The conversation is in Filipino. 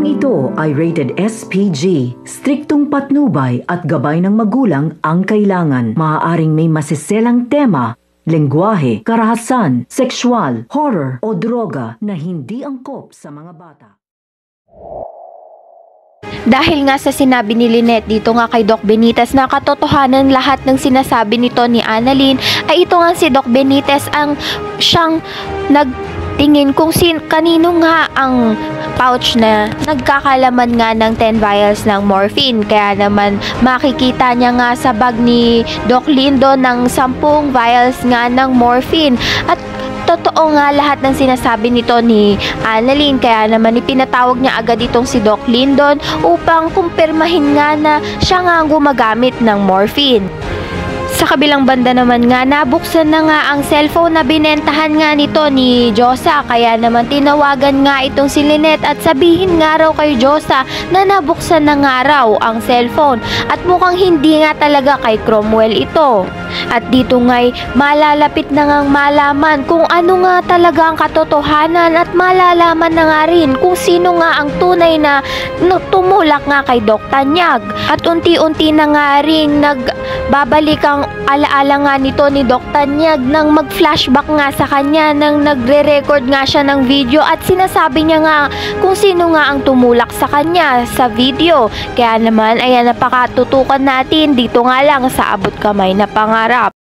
ito ay rated SPG. Striktong patnubay at gabay ng magulang ang kailangan. Maaaring may masiselang tema, lengguwahe, karahasan, sexual, horror o droga na hindi angkop sa mga bata. Dahil nga sa sinabi ni Lynette dito nga kay Doc Benitez na katotohanan lahat ng sinasabi nito ni Annalyn, ay ito nga si Doc Benitez ang siyang nagtingin kung kanino nga ang pouch na nagkakalaman nga ng 10 vials ng morphine. Kaya naman makikita niya nga sa bag ni Doc Lyndon ng 10 vials nga ng morphine. At totoo nga lahat ng sinasabi nito ni Annalyn, kaya naman ipinatawag niya agad itong si Doc Lyndon upang kumpirmahin nga na siya nga ang gumagamit ng morphine. Sa kabilang banda naman nga, nabuksan na nga ang cellphone na binentahan nga nito ni Josa, kaya naman tinawagan nga itong si Lynette at sabihin nga raw kay Josa na nabuksan na nga raw ang cellphone at mukhang hindi nga talaga kay Cromwell ito. At dito nga'y malalapit na ngang malaman kung ano nga talaga ang katotohanan at malalaman na nga rin kung sino nga ang tunay na tumulak nga kay Doc Tanyag. At unti-unti na nga rin nagbabalik ang alaala nga nito ni Doc Tanyag nang mag-flashback nga sa kanya nang nagre-record nga siya ng video at sinasabi niya nga kung sino nga ang tumulak sa kanya sa video. Kaya naman ayan, napakatutukan natin dito nga lang sa abot kamay na pangarap.